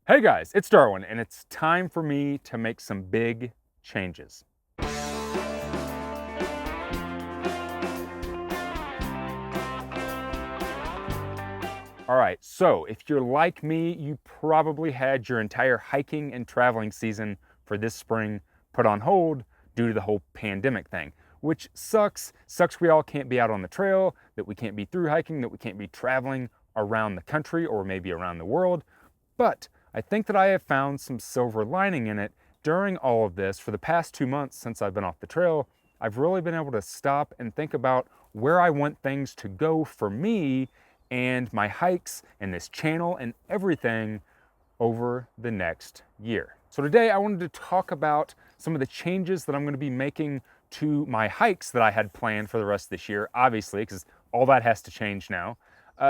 Hey guys, it's Darwin, and it's time for me to make some big changes. All right, so if you're like me, you probably had your entire hiking and traveling season for this spring put on hold due to the whole pandemic thing, which sucks. Sucks we all can't be out on the trail, that we can't be through hiking, that we can't be traveling around the country or maybe around the world. But I think that I have found some silver lining in it. During all of this, for the past 2 months since I've been off the trail, I've really been able to stop and think about where I want things to go for me and my hikes and this channel and everything over the next year. So today I wanted to talk about some of the changes that I'm going to be making to my hikes that I had planned for the rest of this year, obviously, because all that has to change now.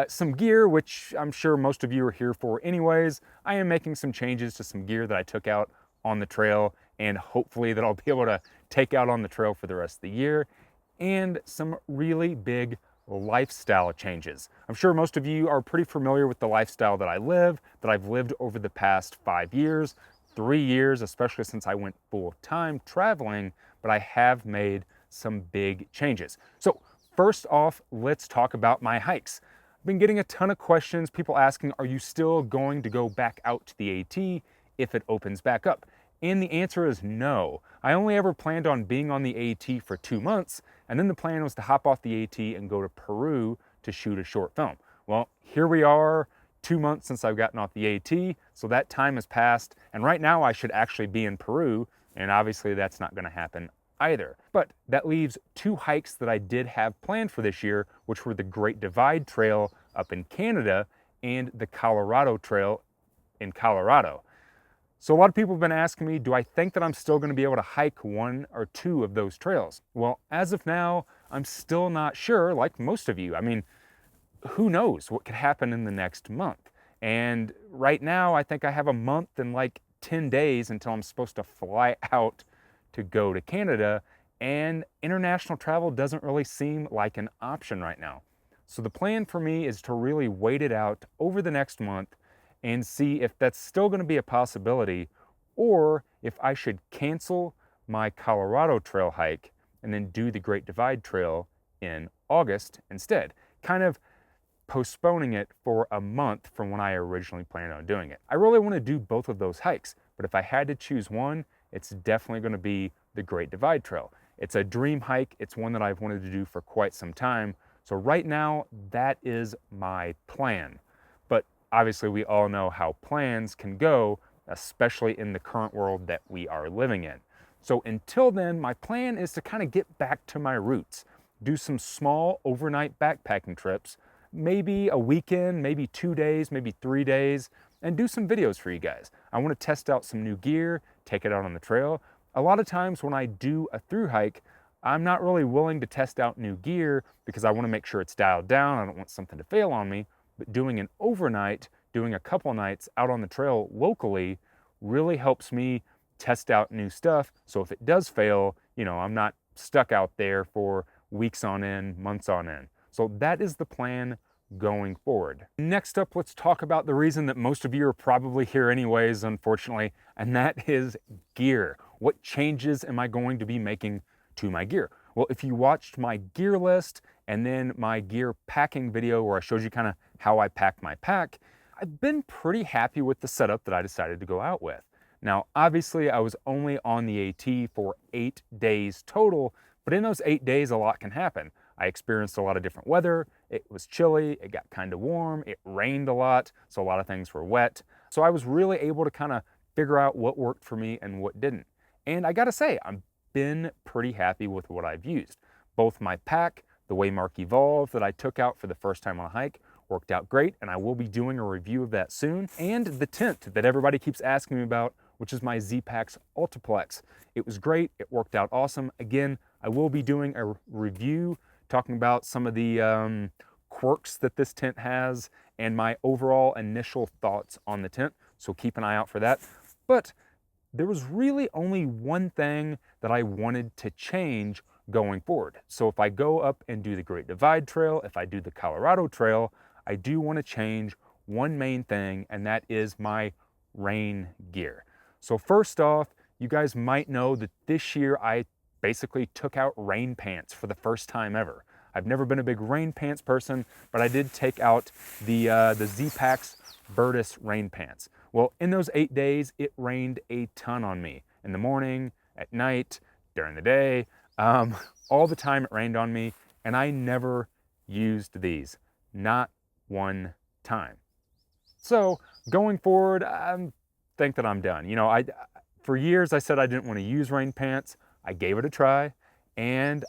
Some gear, which I'm sure most of you are here for anyways. I am making some changes to some gear that I took out on the trail and hopefully that I'll be able to take out on the trail for the rest of the year. And some really big lifestyle changes. I'm sure most of you are pretty familiar with the lifestyle that I live, that I've lived over the past 5 years, 3 years, especially since I went full-time traveling, but I have made some big changes. So first off, let's talk about my hikes. I've been getting a ton of questions, people asking, are you still going to go back out to the AT if it opens back up? And the answer is no. I only ever planned on being on the AT for 2 months, and then the plan was to hop off the AT and go to Peru to shoot a short film. Well, here we are, 2 months since I've gotten off the AT, so that time has passed, and right now I should actually be in Peru, and obviously that's not gonna happen either. But that leaves 2 hikes that I did have planned for this year, which were the Great Divide Trail up in Canada and the Colorado Trail in Colorado. So a lot of people have been asking me, do I think that I'm still going to be able to hike 1 or 2 of those trails? Well, as of now, I'm still not sure, like most of you. I mean, who knows what could happen in the next month? And right now, I think I have a month and like 10 days until I'm supposed to fly out to go to Canada, and international travel doesn't really seem like an option right now. So the plan for me is to really wait it out over the next month and see if that's still going to be a possibility, or if I should cancel my Colorado Trail hike and then do the Great Divide Trail in August instead, kind of postponing it for a month from when I originally planned on doing it. I really want to do both of those hikes, but if I had to choose one, it's definitely going to be the Great Divide Trail. It's a dream hike. It's one that I've wanted to do for quite some time. So right now, that is my plan. But obviously, we all know how plans can go, especially in the current world that we are living in. So until then, my plan is to kind of get back to my roots, do some small overnight backpacking trips, maybe a weekend, maybe 2 days, maybe 3 days, and do some videos for you guys. I want to test out some new gear, take it out on the trail. A lot of times when I do a through hike, I'm not really willing to test out new gear because I want to make sure it's dialed down. I don't want something to fail on me. But doing an overnight, doing a couple nights out on the trail locally really helps me test out new stuff. So if it does fail, I'm not stuck out there for weeks on end, months on end. So that is the plan going forward. Next up, let's talk about the reason that most of you are probably here anyways, unfortunately, and that is gear. What changes am I going to be making to my gear? Well, if you watched my gear list and then my gear packing video where I showed you kind of how I pack my pack, I've been pretty happy with the setup that I decided to go out with. Now, obviously, I was only on the AT for 8 days total, but in those 8 days, a lot can happen. I experienced a lot of different weather. It was chilly, it got kind of warm, it rained a lot, so a lot of things were wet. So I was really able to kind of figure out what worked for me and what didn't. And I gotta say, I've been pretty happy with what I've used. Both my pack, the Waymark Evolve that I took out for the first time on a hike, worked out great, and I will be doing a review of that soon. And the tent that everybody keeps asking me about, which is my Z-Packs Ultiplex. It was great, it worked out awesome. Again, I will be doing a review talking about some of the quirks that this tent has and my overall initial thoughts on the tent, so keep an eye out for that. But there was really only one thing that I wanted to change going forward. So if I go up and do the Great Divide Trail, if I do the Colorado Trail, I do want to change one main thing, and that is my rain gear. So first off, you guys might know that this year I basically took out rain pants for the first time ever. I've never been a big rain pants person, but I did take out the Z-Packs Virtus rain pants. Well, in those 8 days, it rained a ton on me. In the morning, at night, during the day, all the time it rained on me, and I never used these, not one time. So going forward, I think that I'm done. You know, for years I said I didn't want to use rain pants. I gave it a try and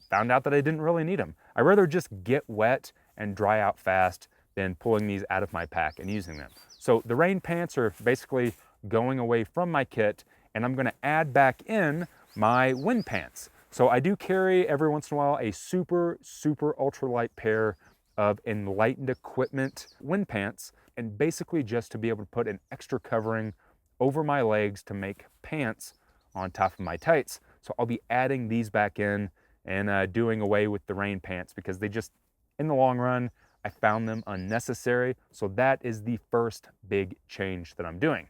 found out that I didn't really need them. I'd rather just get wet and dry out fast than pulling these out of my pack and using them. So the rain pants are basically going away from my kit, and I'm gonna add back in my wind pants. So I do carry every once in a while a super ultralight pair of Enlightened Equipment wind pants, and basically just to be able to put an extra covering over my legs to make pants on top of my tights. So I'll be adding these back in and doing away with the rain pants because they just, in the long run, I found them unnecessary. So that is the first big change that I'm doing.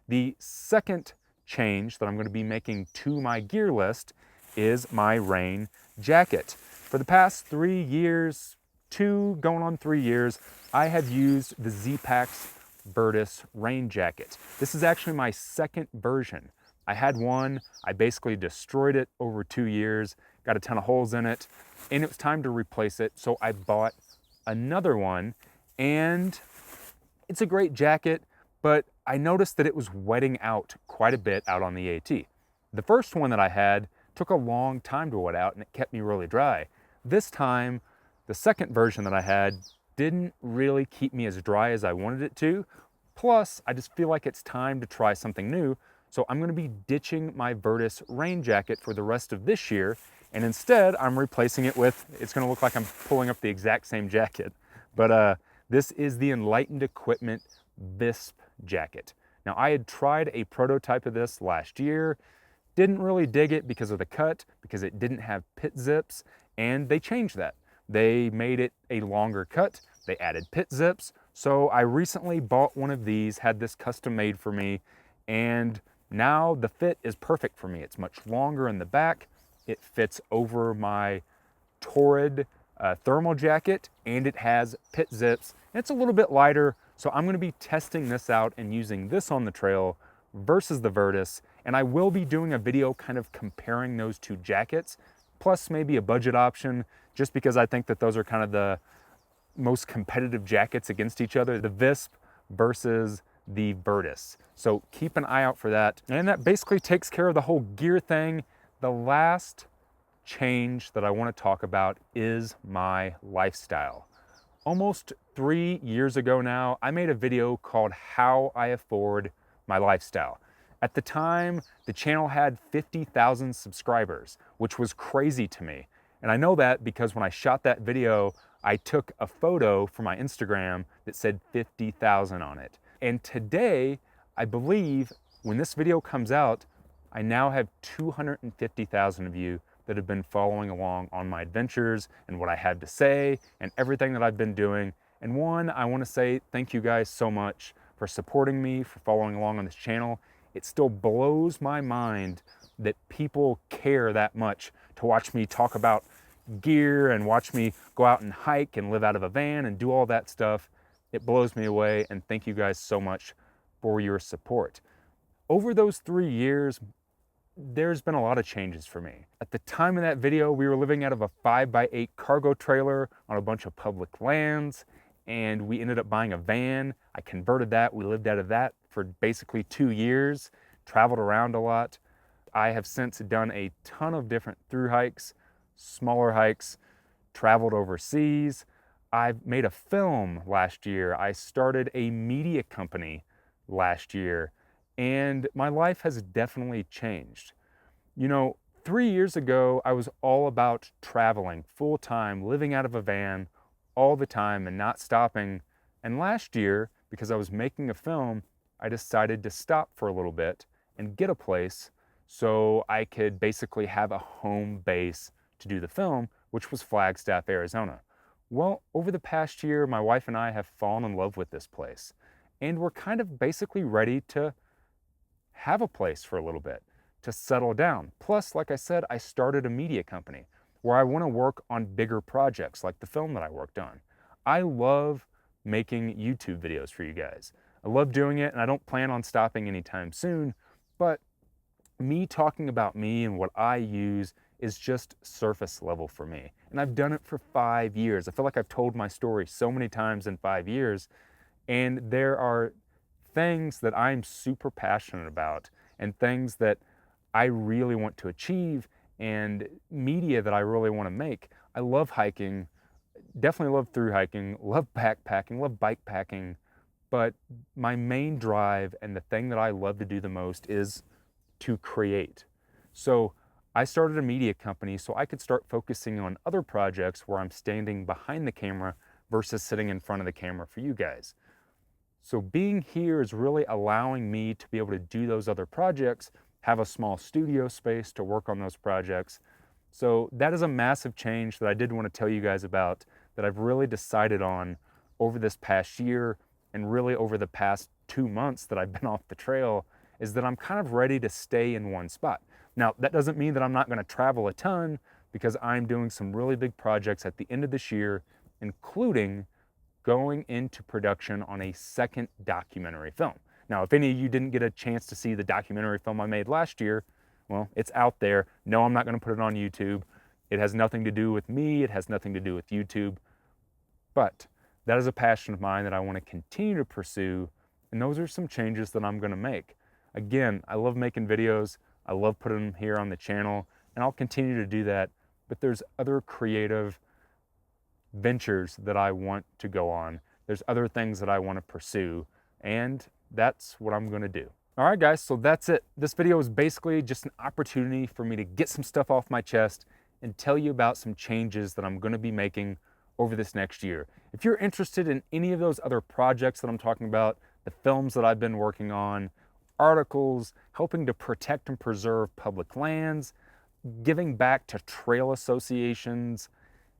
The second change that I'm going to be making to my gear list is my rain jacket. For the past 3 years, 2 going on 3 years, I have used the Z-Packs Virtus rain jacket. This is actually my second version. I had one, I basically destroyed it over 2 years, got a ton of holes in it, and it was time to replace it, so I bought another one, and it's a great jacket, but I noticed that it was wetting out quite a bit out on the AT. The first one that I had took a long time to wet out, and it kept me really dry. This time, the second version that I had didn't really keep me as dry as I wanted it to. Plus, I just feel like it's time to try something new. So I'm gonna be ditching my Virtus rain jacket for the rest of this year. And instead, I'm replacing it with, it's gonna look like I'm pulling up the exact same jacket. But this is the Enlightened Equipment Visp jacket. Now, I had tried a prototype of this last year, didn't really dig it because of the cut, because it didn't have pit zips, and they changed that. They made it a longer cut, they added pit zips, so I recently bought one of these, had this custom made for me, and now the fit is perfect for me. It's much longer in the back, it fits over my Torrid thermal jacket, and it has pit zips. It's a little bit lighter, so I'm gonna be testing this out and using this on the trail versus the Virtus, and I will be doing a video kind of comparing those two jackets, plus maybe a budget option, just because I think that those are kind of the most competitive jackets against each other, the Visp versus the Virtus. So keep an eye out for that. And that basically takes care of the whole gear thing. The last change that I want to talk about is my lifestyle. Almost 3 years ago now, I made a video called How I Afford My Lifestyle. At the time, the channel had 50,000 subscribers, which was crazy to me. And I know that because when I shot that video, I took a photo for my Instagram that said 50,000 on it. And today, I believe when this video comes out, I now have 250,000 of you that have been following along on my adventures and what I have to say and everything that I've been doing. And one, I want to say thank you guys so much for supporting me, for following along on this channel. It still blows my mind that people care that much to watch me talk about gear and watch me go out and hike and live out of a van and do all that stuff. It blows me away, and thank you guys so much for your support. Over those 3 years, there's been a lot of changes for me. At the time of that video, we were living out of a 5x8 cargo trailer on a bunch of public lands, and we ended up buying a van. I converted that. We lived out of that for basically 2 years, traveled around a lot. I have since done a ton of different through hikes, smaller hikes, traveled overseas. I've made a film last year. I started a media company last year, and my life has definitely changed. You know, 3 years ago, I was all about traveling full time, living out of a van all the time and not stopping. And last year, because I was making a film, I decided to stop for a little bit and get a place so I could basically have a home base to do the film, which was Flagstaff, Arizona. Well, over the past year, my wife and I have fallen in love with this place. and we're kind of basically ready to have a place for a little bit, to settle down. Plus, like I said, I started a media company where I want to work on bigger projects like the film that I worked on. I love making YouTube videos for you guys. I love doing it, and I don't plan on stopping anytime soon, but me talking about me and what I use is just surface level for me. And I've done it for 5 years. I feel like I've told my story so many times in 5 years, and there are things that I'm super passionate about and things that I really want to achieve and media that I really want to make. I love hiking, definitely love through hiking, love backpacking, love bike packing, but my main drive and the thing that I love to do the most is to create. So I started a media company so I could start focusing on other projects where I'm standing behind the camera versus sitting in front of the camera for you guys. So being here is really allowing me to be able to do those other projects, have a small studio space to work on those projects. So that is a massive change that I did want to tell you guys about, that I've really decided on over this past year and really over the past 2 months that I've been off the trail, is that I'm kind of ready to stay in one spot. Now, that doesn't mean that I'm not going to travel a ton, because I'm doing some really big projects at the end of this year, including going into production on a second documentary film. Now, if any of you didn't get a chance to see the documentary film I made last year, well, it's out there. No, I'm not going to put it on YouTube. It has nothing to do with me. It has nothing to do with YouTube. But that is a passion of mine that I want to continue to pursue, and those are some changes that I'm going to make. Again, I love making videos. I love putting them here on the channel, and I'll continue to do that. But there's other creative ventures that I want to go on. There's other things that I want to pursue, and that's what I'm going to do. All right, guys, so that's it. This video is basically just an opportunity for me to get some stuff off my chest and tell you about some changes that I'm going to be making over this next year. If you're interested in any of those other projects that I'm talking about, the films that I've been working on, articles, helping to protect and preserve public lands, giving back to trail associations,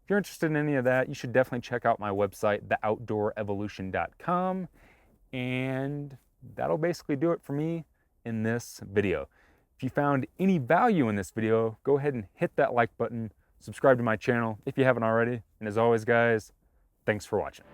if you're interested in any of that, you should definitely check out my website, theoutdoorevolution.com, and that'll basically do it for me in this video. If you found any value in this video, go ahead and hit that like button, subscribe to my channel if you haven't already, and as always, guys, thanks for watching.